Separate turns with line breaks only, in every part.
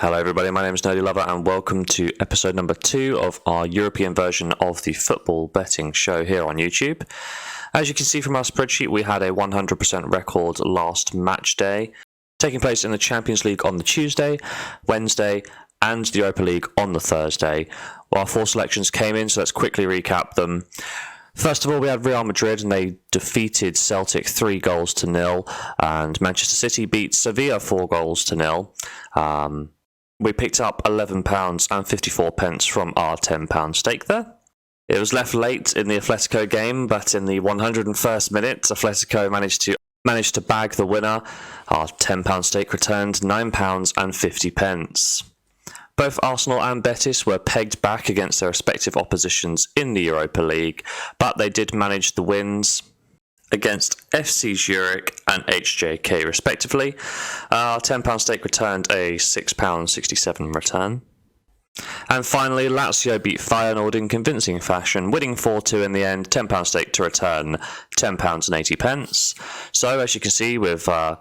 Hello everybody, my name is Nerdy Lover and welcome to episode number 2 of our European version of the football betting show here on YouTube. As you can see from our spreadsheet, we had a 100% record last match day, taking place in the Champions League on the Tuesday, Wednesday and the Europa League on the Thursday. Well, our 4 selections came in, so let's quickly recap them. First of all, we had Real Madrid and they defeated Celtic 3-0, and Manchester City beat Sevilla 4-0. We picked up £11.54 from our £10 stake there. It was left late in the Atletico game, but in the 101st minute, Atletico managed to bag the winner. Our £10 stake returned £9.50. Both Arsenal and Betis were pegged back against their respective oppositions in the Europa League, but they did manage the wins against FC Zurich and HJK respectively. Our £10 stake returned a £6.67 return. And finally, Lazio beat Feyenoord in convincing fashion, winning 4-2 in the end, £10 stake to return £10.80. So as you can see, with 4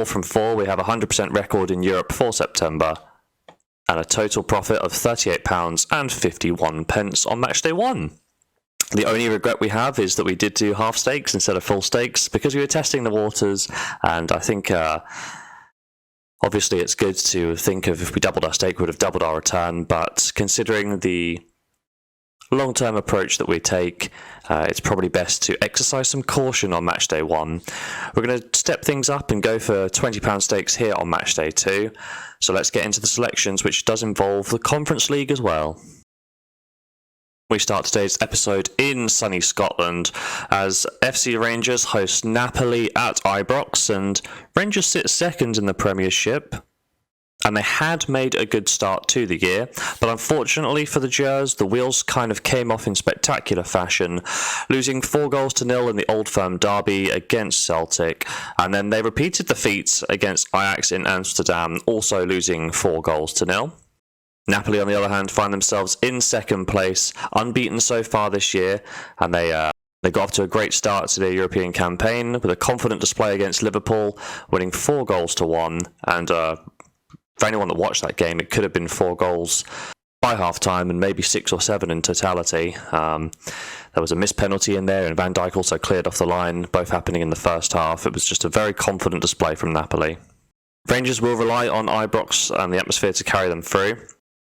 from 4, we have a 100% record in Europe for September, and a total profit of £38.51 on matchday 1. The only regret we have is that we did do half stakes instead of full stakes because we were testing the waters, and I think obviously it's good to think of if we doubled our stake, we would have doubled our return, but considering the long-term approach that we take, it's probably best to exercise some caution on matchday 1. We're going to step things up and go for £20 stakes here on matchday 2. So let's get into the selections, which does involve the Conference League as well. We start today's episode in sunny Scotland as FC Rangers host Napoli at Ibrox, and Rangers sit second in the Premiership. And they had made a good start to the year, but unfortunately for the Gers, the wheels kind of came off in spectacular fashion, losing 4-0 in the Old Firm derby against Celtic, and then they repeated the feat against Ajax in Amsterdam, also losing 4-0. Napoli, on the other hand, find themselves in second place, unbeaten so far this year, and they got off to a great start to their European campaign with a confident display against Liverpool, winning 4-1, and for anyone that watched that game, it could have been 4 goals by half-time and maybe 6 or 7 in totality. There was a missed penalty in there, and Van Dijk also cleared off the line, both happening in the first half. It was just a very confident display from Napoli. Rangers will rely on Ibrox and the atmosphere to carry them through.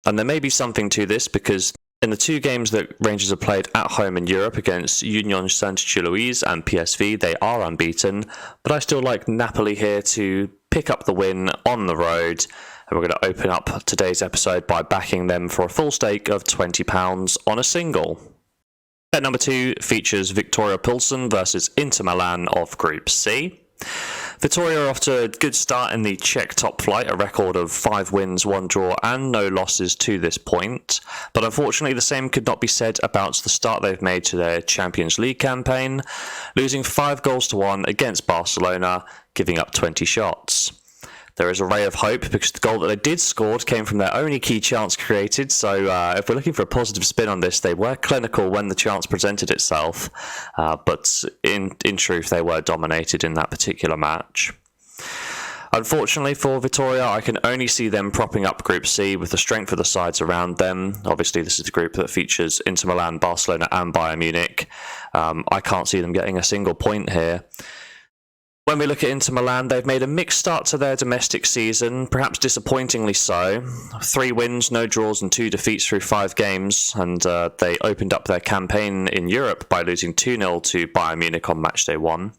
And there may be something to this because in the 2 games that Rangers have played at home in Europe against Union Saint-Gilloise and PSV, they are unbeaten. But I still like Napoli here to pick up the win on the road. And we're going to open up today's episode by backing them for a full stake of £20 on a single. Bet number 2 features Victoria Pilsen versus Inter Milan of Group C. Victoria are off to a good start in the Czech top flight, a record of 5 wins, 1 draw and no losses to this point. But unfortunately the same could not be said about the start they've made to their Champions League campaign, losing 5-1 against Barcelona, giving up 20 shots. There is a ray of hope because the goal that they did score came from their only key chance created, so if we're looking for a positive spin on this, they were clinical when the chance presented itself, but in truth they were dominated in that particular match. Unfortunately for Vitoria, I can only see them propping up Group C with the strength of the sides around them. Obviously this is the group that features Inter Milan, Barcelona and Bayern Munich. I can't see them getting a single point here. When we look at Inter Milan, they've made a mixed start to their domestic season, perhaps disappointingly so. 3 wins, no draws and 2 defeats through 5 games, and they opened up their campaign in Europe by losing 2-0 to Bayern Munich on matchday 1.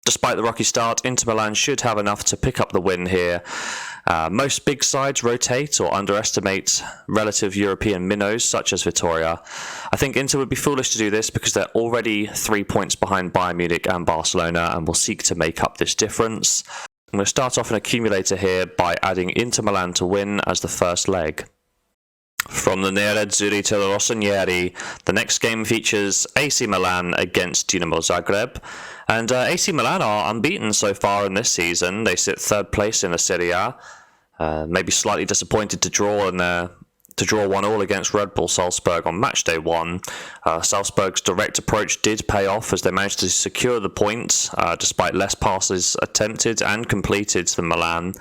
Despite the rocky start, Inter Milan should have enough to pick up the win here. Most big sides rotate or underestimate relative European minnows such as Vitoria. I think Inter would be foolish to do this because they're already 3 points behind Bayern Munich and Barcelona and will seek to make up this difference. I'm going to start off an accumulator here by adding Inter Milan to win as the first leg. From the Nerazzurri to the Rossoneri, the next game features AC Milan against Dinamo Zagreb. And AC Milan are unbeaten so far in this season. They sit 3rd place in the Serie A. Maybe slightly disappointed to draw 1-1 against Red Bull Salzburg on matchday 1. Salzburg's direct approach did pay off as they managed to secure the point despite less passes attempted and completed than Milan.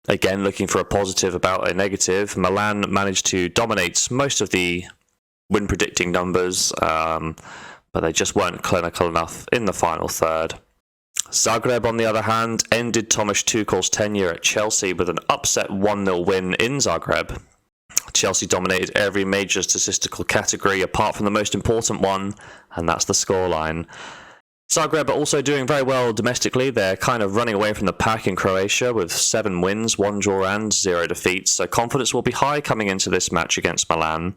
Again, looking for a positive about a negative, Milan managed to dominate most of the win predicting numbers, but they just weren't clinical enough in the final third. Zagreb, on the other hand, ended Tomáš Tuchel's tenure at Chelsea with an upset 1-0 win in Zagreb. Chelsea dominated every major statistical category apart from the most important one, and that's the scoreline. Zagreb are also doing very well domestically. They're kind of running away from the pack in Croatia with 7 wins, 1 draw and 0 defeats, so confidence will be high coming into this match against Milan.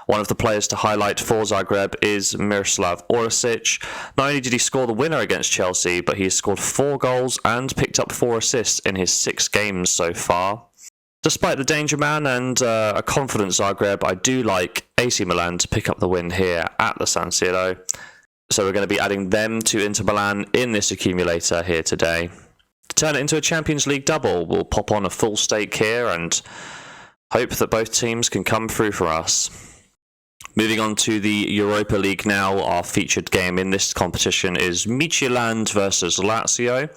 One of the players to highlight for Zagreb is Miroslav Orsic. Not only did he score the winner against Chelsea, but he has scored 4 goals and picked up 4 assists in his 6 games so far. Despite the danger man and a confident Zagreb, I do like AC Milan to pick up the win here at the San Siro. So we're going to be adding them to Inter Milan in this accumulator here today. To turn it into a Champions League double, we'll pop on a full stake here and hope that both teams can come through for us. Moving on to the Europa League now, our featured game in this competition is Midtjylland versus Lazio.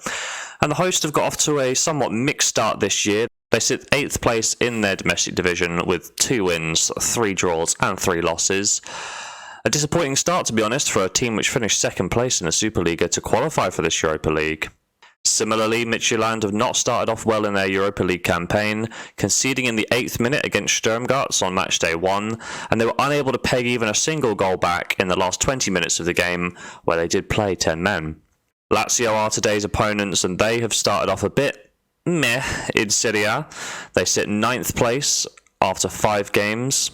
And the hosts have got off to a somewhat mixed start this year. They sit 8th place in their domestic division with 2 wins, 3 draws and 3 losses. A disappointing start, to be honest, for a team which finished 2nd place in the Superliga to qualify for this Europa League. Similarly, Midtjylland have not started off well in their Europa League campaign, conceding in the 8th minute against Sturm Graz on matchday 1, and they were unable to peg even a single goal back in the last 20 minutes of the game, where they did play 10 men. Lazio are today's opponents, and they have started off a bit meh in Serie A. They sit 9th place after 5 games.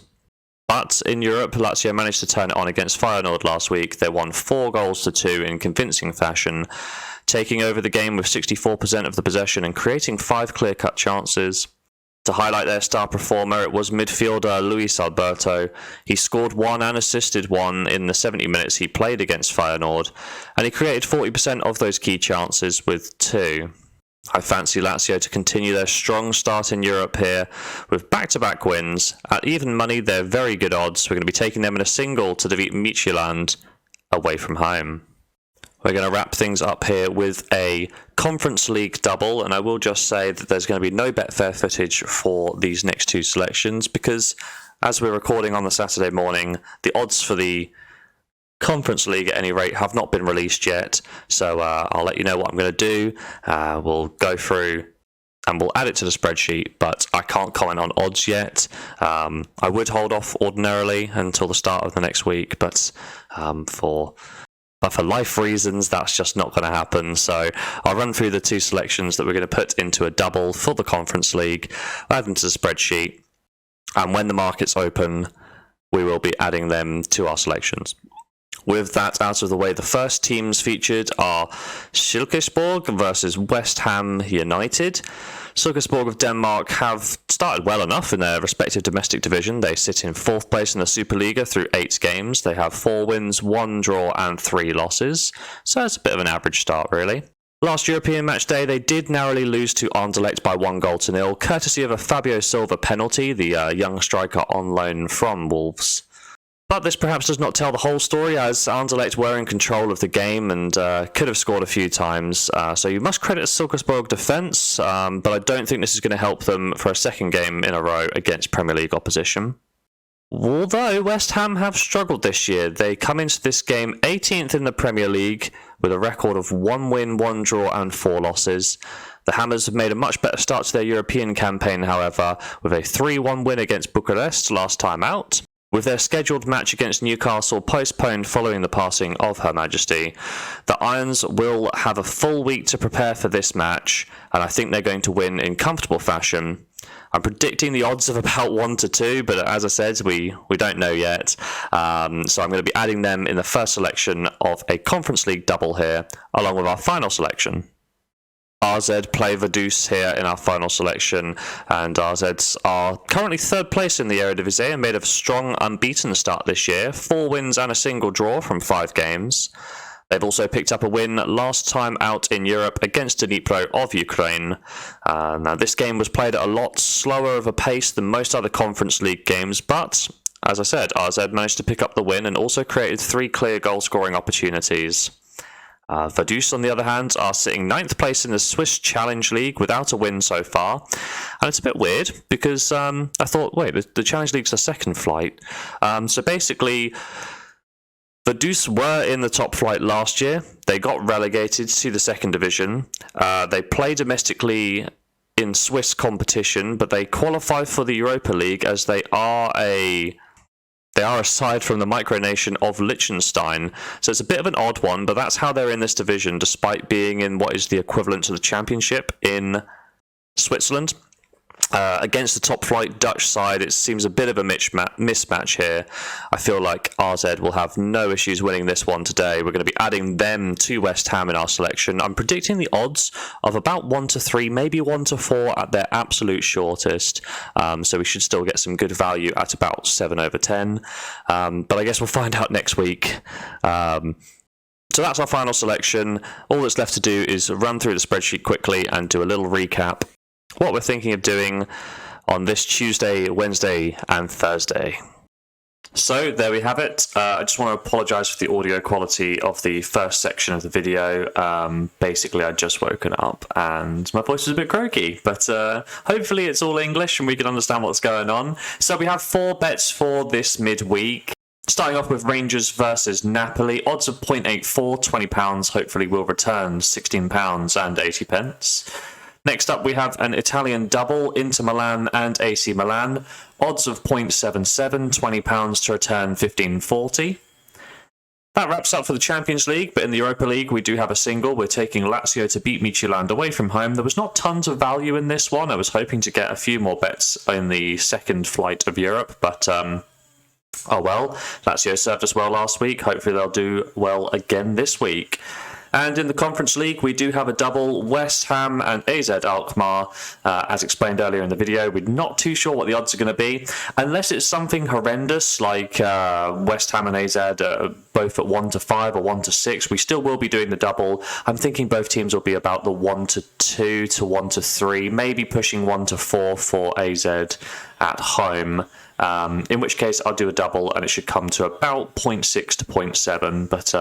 But in Europe, Lazio managed to turn it on against Feyenoord last week. They won 4 goals to 2 in convincing fashion, taking over the game with 64% of the possession and creating 5 clear-cut chances. To highlight their star performer, it was midfielder Luis Alberto. He scored 1 and assisted 1 in the 70 minutes he played against Feyenoord, and he created 40% of those key chances with 2. I fancy Lazio to continue their strong start in Europe here with back-to-back wins. At even money, they're very good odds. We're going to be taking them in a single to defeat Midtjylland away from home. We're going to wrap things up here with a Conference League double, and I will just say that there's going to be no Betfair footage for these next 2 selections because, as we're recording on the Saturday morning, the odds for the Conference League at any rate have not been released yet, so I'll let you know what I'm going to do. We'll go through and we'll add it to the spreadsheet, but I can't comment on odds yet. I would hold off ordinarily until the start of the next week, but for life reasons that's just not going to happen. So I'll run through the 2 selections that we're going to put into a double for the Conference League, add them to the spreadsheet, and when the markets open we will be adding them to our selections. With that out of the way, the first teams featured are Silkeborg versus West Ham United. Silkeborg of Denmark have started well enough in their respective domestic division. They sit in 4th place in the Superliga through 8 games. They have 4 wins, 1 draw and 3 losses. So it's a bit of an average start, really. Last European match day, they did narrowly lose to Anderlecht by 1-0, courtesy of a Fabio Silva penalty, the young striker on loan from Wolves. But this perhaps does not tell the whole story, as Anderlecht were in control of the game and could have scored a few times. So you must credit Silkeborg defence, but I don't think this is going to help them for a second game in a row against Premier League opposition. Although West Ham have struggled this year, they come into this game 18th in the Premier League with a record of 1 win, 1 draw and 4 losses. The Hammers have made a much better start to their European campaign, however, with a 3-1 win against Bucharest last time out. With their scheduled match against Newcastle postponed following the passing of Her Majesty, the Irons will have a full week to prepare for this match, and I think they're going to win in comfortable fashion. I'm predicting the odds of about 1-2, but as I said, we don't know yet. So I'm going to be adding them in the first selection of a Conference League double here, along with our final selection. RZ play Vaduz here in our final selection, and RZs are currently 3rd place in the Eredivisie and made a strong unbeaten start this year, 4 wins and a single draw from 5 games. They've also picked up a win last time out in Europe against Dnipro of Ukraine. Now this game was played at a lot slower of a pace than most other Conference League games, but as I said, RZ managed to pick up the win and also created 3 clear goal scoring opportunities. Vaduz, on the other hand, are sitting 9th place in the Swiss Challenge League without a win so far. And it's a bit weird because I thought, wait, the Challenge League's a second flight. So basically, Vaduz were in the top flight last year. They got relegated to the second division. They play domestically in Swiss competition, but they qualify for the Europa League as they are aside from the micronation of Liechtenstein. So it's a bit of an odd one, but that's how they're in this division, despite being in what is the equivalent to the championship in Switzerland. Against the top flight Dutch side, it seems a bit of a mismatch here. I feel like RZ will have no issues winning this one today. We're going to be adding them to West Ham in our selection. I'm predicting the odds of about 1-3, maybe 1-4 at their absolute shortest. So we should still get some good value at about 7/10. But I guess we'll find out next week. So that's our final selection. All that's left to do is run through the spreadsheet quickly and do a little recap. What we're thinking of doing on this Tuesday, Wednesday, and Thursday. So there we have it. I just want to apologise for the audio quality of the first section of the video. Basically, I'd just woken up and my voice was a bit croaky, but hopefully it's all English and we can understand what's going on. So we have 4 bets for this midweek. Starting off with Rangers versus Napoli. Odds of 0.84, £20. Hopefully will return £16.80. Next up, we have an Italian double, Inter Milan and AC Milan. Odds of 0.77, £20 to return £15.40. That wraps up for the Champions League, but in the Europa League, we do have a single. We're taking Lazio to beat Midtjylland away from home. There was not tons of value in this one. I was hoping to get a few more bets in the second flight of Europe, but oh well. Lazio served us well last week. Hopefully they'll do well again this week. And in the Conference League, we do have a double, West Ham and AZ Alkmaar. As explained earlier in the video, we're not too sure what the odds are going to be. Unless it's something horrendous, like West Ham and AZ both at 1-5 or 1-6, we still will be doing the double. I'm thinking both teams will be about the 1-2 to 1-3, maybe pushing 1-4 for AZ at home. In which case I'll do a double and it should come to about 0.6 to 0.7, but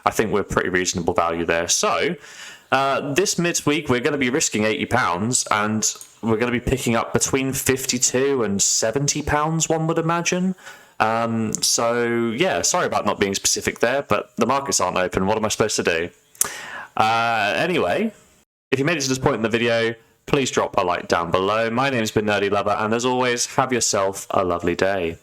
I think we're pretty reasonable value there. So this midweek we're going to be risking £80 and we're going to be picking up between £52 and £70, one would imagine. So yeah, sorry about not being specific there, but the markets aren't open. What am I supposed to do? Anyway, if you made it to this point in the video, please drop a like down below. My name's been Nerdy Lover, and as always, have yourself a lovely day.